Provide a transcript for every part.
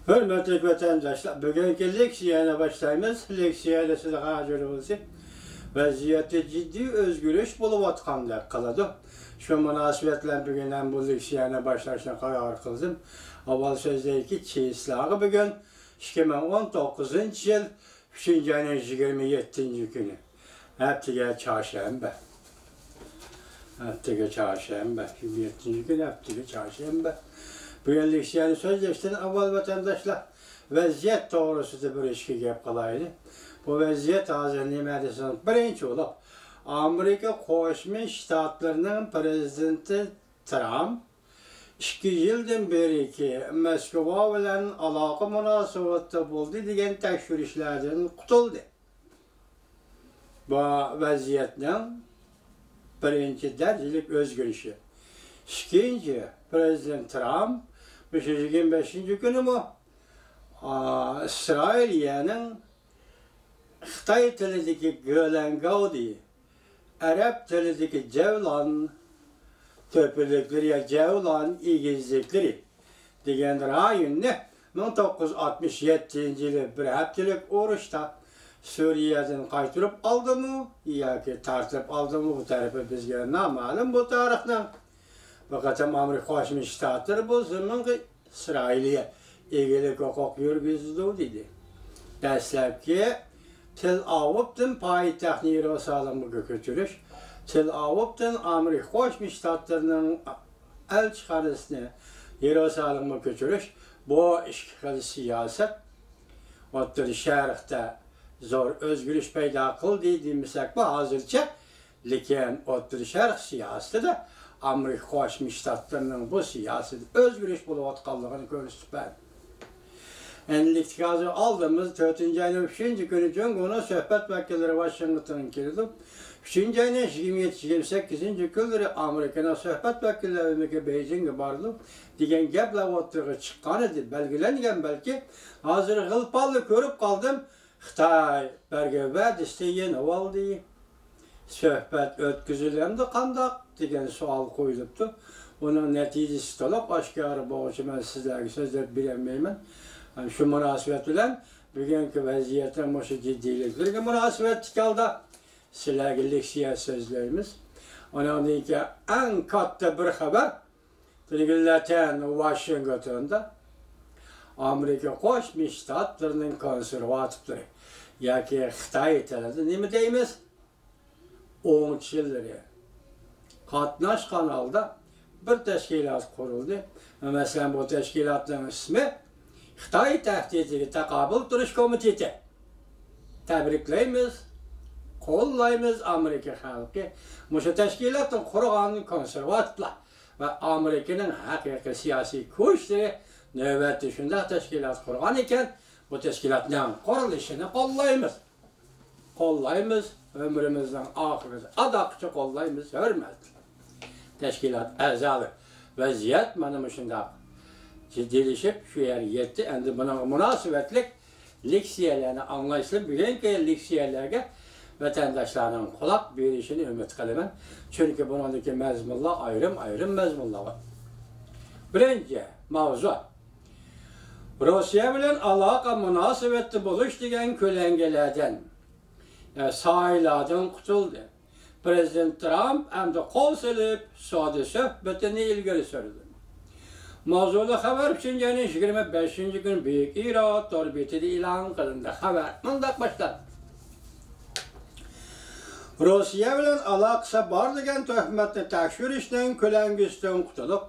Hürmetli vatandaşlar, bugünkü leksiyana başlayımız. Leksiyada size hazırlığımızı vaziyette ciddi özgürlüş bulup atkanlar kaladı. Şu münasibetle bugünden bu leksiyana başlaşına karar kıldım. Aval sözdeki çiğislağı bugün 2019 yıl 3. ayın 27. günü. Heptiye çarşamba. Heptiye çarşamba. 27. gün heptiye çarşamba. Bugün leksiyonu sözleştirin avval vatandaşlar vaziyet doğrusu da bir işki gep kalaydı. Bu vaziyet hazır nimedesinin birinci olup Amerika Koşmuş Ştatlarının prezidenti Trump 2 yıldan beri ki Moskova bilen alaka münasebette buldu degan tekşürüşlerden kutuldu. Bu vaziyetten birinci derecelik özgürlüşü. İkinci, Prezident Trump 25. günü mü İsrail'in Xitay tilideki Gölen Gaudi, Arap tilideki Cevlan töpürlükleri ya Cevlan ilgizlikleri degen rayonunu 1967 yılı bir haftalık uğraşta Suriye'den kaytırıp aldı mı ya ki tartıp aldı mı bu tarafı bizge namalum bu tarihten. Fakat Amerika Koşmuş Ştatları bu zaman İsrail'e ilgili hukuk yürgüzdü dedi. Dəstəbki Tel Aviv'den payitaht Yerusalim'e götürüş. Tel Aviv'den Amerika Koşmuş Ştatlarının el çıkarısını Yerusalim'e götürüş. Bu işgal siyaset Otur şerhte zor özgürlüş peyda kıl dediğimizsek bu hazırca. Lakin otur şerh siyaseti de Amerika Koşmuş Ştatlarının bu siyaseti özgürlüş bulup atkanlığını görürsün ben. Enliktikazı aldığımız 4. ayının 3. günü Cumhur'un söhbet vekilleri Washington'a girdi. 3. ayının 27-28. günleri Amerika'nın söhbet vekilleri Beijing'e vardı. Degen gepler oturuğa çıkan idi, belgelengen belki. Hazır gılpalı görüp kaldım. Xitay berge vədisi yeni oldu. Söhbet ötküzülendi kandak degen sual koyuluptu. Onun neticesi olarak aşkarı boğuşu ben sizlerle sözler bilemeyim. Yani şu münasebet bilen bugünkü vaziyetten boşu ciddiliklerine münasebet kaldı. Sizlerle leksiya sözlerimiz. Onun için ki en katta bir haber Trilatan Washington'da Amerika Koşmuş Ştatlarının konservatifleri ya ki Xitay tarafı ne mi deyimiz? 10 yılları Katnaş kanalda bir teşkilat kuruldu. Mesela bu teşkilatın ismi Xitay Tehdidi Takabül Duruş Komiteti. Tebrikleyimiz, kollayımız Amerika halkı. Bu teşkilatın kurganı konservatifler ve Amerika'nın hakiki siyasi kuşları nöbet dışında teşkilat kurgan iken bu teşkilatın kuruluşunu kollayımız. Kollayımız, ömrümüzün ahireti adakça kollayımız, hürmetli. Teşkilat əzalı. Vəziyyət mənim işində ciddiləşib şu yer yetti. Əndi buna münasibətlik leksiyələrini anlayışlı bugünkü leksiyalərə vətəndaşların kulak verişini ümit qılıram. Çünki bunundakı məzmunlar ayrım məzmunlar var. Birinci mavzu. Rusiya bilan aloqa münasibətli buluş degan köləngələrdən sayılardan qutuldu. Prezident Trump hem de kol silip Suudi söhbetini ilgili sürdü. Mavzulu haber 3. ayının 25. gün büyük İrak orbitide ilan kılındı. Haber mındak başlar. Rusya bilen alakası var degen töhmetli tekşürüşten köləngüsdən qutulup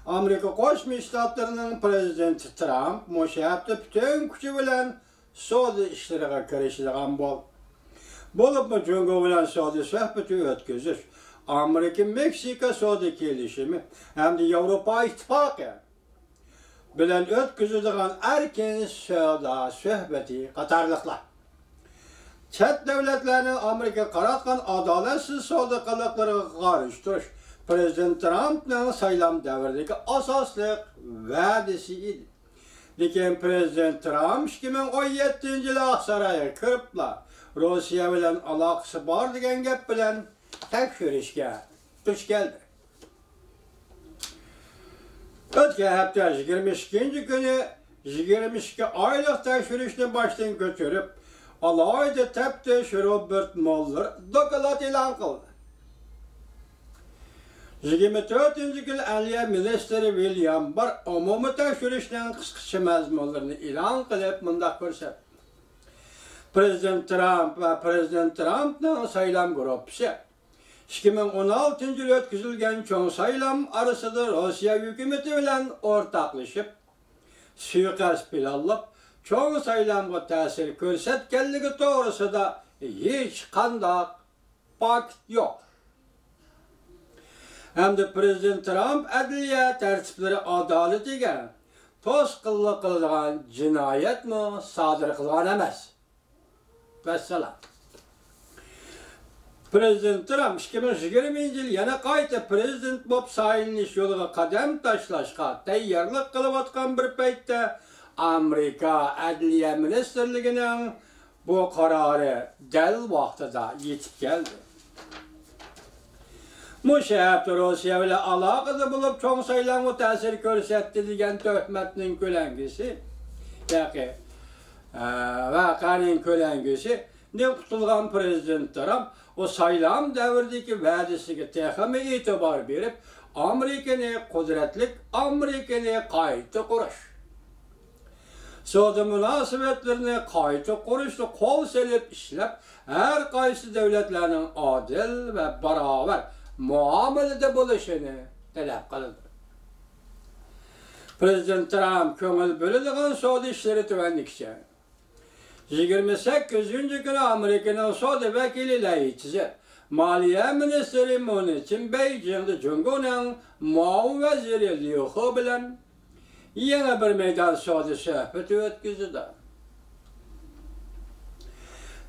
Amerika Koşmuş Ştatlarının prezidenti Trump müşahapta bütün gücü bilen Suudi işlerine kirişidigan bol. Bolup mu Cumhur bilen Suudi söhbeti ötküzür. Amerika-Meksika Suudi kelişimi hem de Avrupa İttifakı bilen ötküzüdügan erken Suudi söhbeti qatarlıqlar. Çet devletlerinin Amerika qaratqan adaletsiz Suudi qılıqları qarıştırış Prezident Trump'ın saylam devirdeki asaslık vədisi idi. Lakin Prezident Trump 2017 yılı Aksaray'a kırıpla Rusya bilen alakası var degen gep bilen tekşürüşke duş geldi. Ötken hafta 22. günü 22 aylık tekşürüşünü baştan götürüp, alayda teptiş Robert Mueller dokulat ilan kıldı. 24. yıl Adliye Ministeri William Barr umumi tekşürüşünün kıskısı məzmunlarını ilan kılıp mındaq ko'rsatdi. Prezident Trump ve Prezident Trump'ın saylam gruppası 2016 yıl ötküzülgen çoğun saylam arasında Rusya hükümeti bilen ortaklaşıp suikast planlap çoğun saylamga ta'sir ko'rsatganligi to'g'risida hech qanday fakt yo'q. Hamda Prezident Trump adliya tartiblari adolatiga to'sqinlik qiladigan jinoyatni sodir qilgan emas. Vesselam. Prezident Trump 2020 yıl yana qayta prezident bo'lib sayılış yo'liga qadam tashlashga tayyorlik qilayotgan bir paytda Amerika Adliya Ministerligining bu qarori dal vaqtida yetib keldi. Müşahap Rusya bilan aloqada bo'lib cho'ng saylanma ta'sir ko'rsatdi degan tuhmatning ko'langisi, yoki vaqaning ko'langisi ne qutulgan Prezident Trump o saylam davridagi va'dasiga texmi e'tibor berib, Amerikani qudratli Amerikani qayta qurish, savdo munosabatlarini qayta qurishni qo'l selib ishlab, har qaysi davlatlarning adil va barobar muomalada bo'lishini talab qildi. Prezident Trump ko'ngil bo'ladigan savdo ishlari tuvanlikcha 28 günü Amerika'nın savdo vakili layihçisi Maliye Ministeri Monichin Beijing'de Jungo'nun muavin veziri Liu He bilan yana bir meydan savdo sohbati o'tkazdi.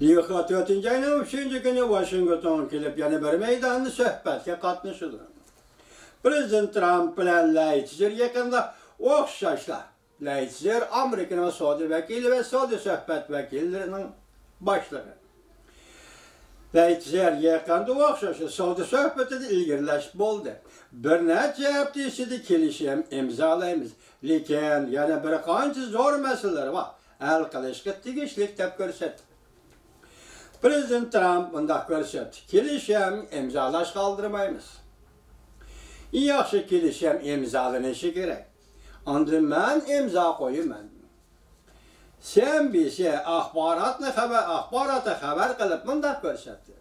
Liu He 4. ayının 3. günü Washingtonga kelib yana bir meydanlı sohbatga qatnashdi. Prezident Trump bilan layihçisi yaqinda o'xshashlar. Layihchilar Amerika'nın savdo vakili ve savdo sohbat vakillerinin başlığı. Layihchilar yaqinda o'xshashi savdo sohbatida ilgirlash bo'ldi. Bir necha hafta ichida kelishim imzolaymiz, lekin yana bir qancha zo'r masalalar bor. Hal qilishga tegishli deb ko'rsatdi. Prezident Trump bunday ko'rsatdi. Kelishim imzolash qoldirmaymiz. Yaxshi kelishim imzolanishi kerak. Onda men imzo qo'yaman. Sen bize axborotni xabar qilib bunday ko'rsatdi.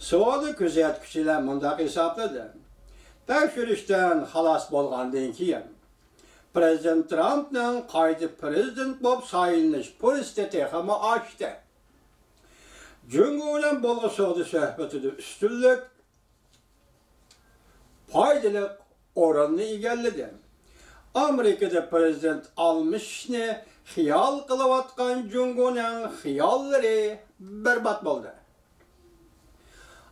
Savdo kuzatuvchilar bunday hisobladi. Tekshirishdan xalos bo'lgandan keyin Prezident Trumpning qayta prezident bo'lib sayılış fursati ham ochdi. Jungo bilan bo'lgan savdo suhbatida ustunlik foydali o'rinni egalladi. Amerika'da prezident almışni xiyol qilayotgan Jungo'ning xiyollari berbat bo'ldi.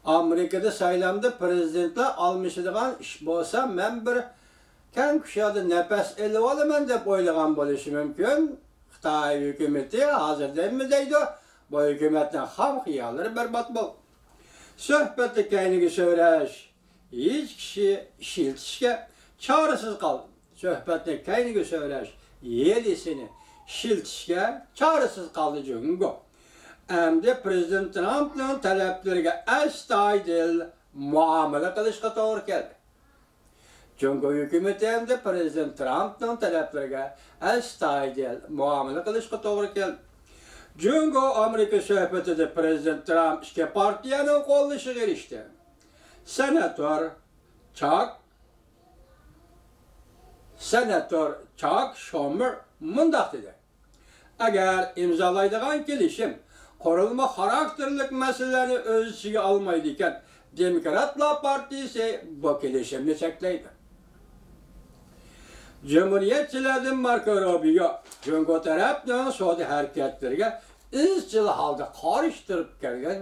Amerika'da saylamda prezidentlar almışadigan ish bo'lsa, men bir kan kushada nafas elib olaman deb o'ylagan bo'lishi mumkin. Xitoy hukumati hozirda nima deydi? Bu hukumatning ham xiyollari berbat bo'ldi. Suhbatda kayniga so'rash, hech kishi shiltishga chorasiz qoldi. Söhbətini kayniga söyləş, yelisini şiltişke çaresiz kaldı Jungo. Əmdə Prezident Trump'ın tələblərinə əstayidil muamele qilishga to'g'ri keldi. Jungo hükümeti əmdə Prezident Trump'ın tələblərinə əstayidil muamele qilishga to'g'ri keldi. Jungo Amerika söhbətində Prezident Trump iki partiyanın qo'llashiga erishdi. Senatör Chuck Schumer mundaq dedi. Agar imzolaydigan kelishim qurilma xarakterlik masalalarni o'z ichiga olmaydi ekan, Demokratlar partiyasi bu kelishimni cheklaydi. Cumhuriyetçilerden Marco Rubio, Jungo tarafından savdo harakatlariga izchil holda qarishtirib kelgan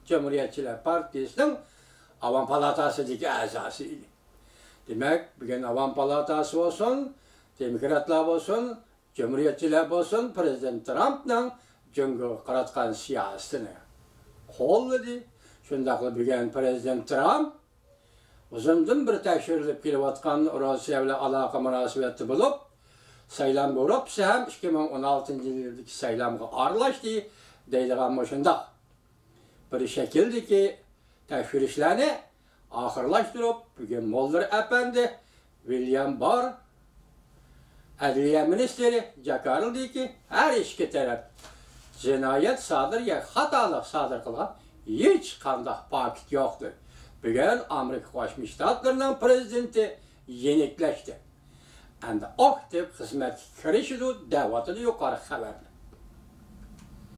Cumhuriyetçiler partiyasining Avam Palatasidagi a'zosi edi. Demek bugün Avam Palatası olsun, Demokratlar olsun, Cumhuriyetçiler olsun, Prezident Trump'dan Jungo qaratgan siyasetini qo'lladı. Shundaqla bugün Prezident Trump uzundan bir tekshirilib kelayotgan Rossiya bilan aloqa munosabati bo'lib, saylam bo'lib, ham 2016-yildagi saylamga aralashdi deydigan şundaq. Bir şekildeki tekfirişlerini ahırlaştırıp, bugün Mollar Efendi, William Barr, Adliye Ministeri Jakarıldı ki, her iki taraf cinayet sadır ya hatalık sadır kılan hiç kandak pakit yoktur. Bugün Amerika Birleşmiş Ştatlarının prezidenti yenikleşti. Endi aktif hizmet kirişidu, davatını yukarı haberli.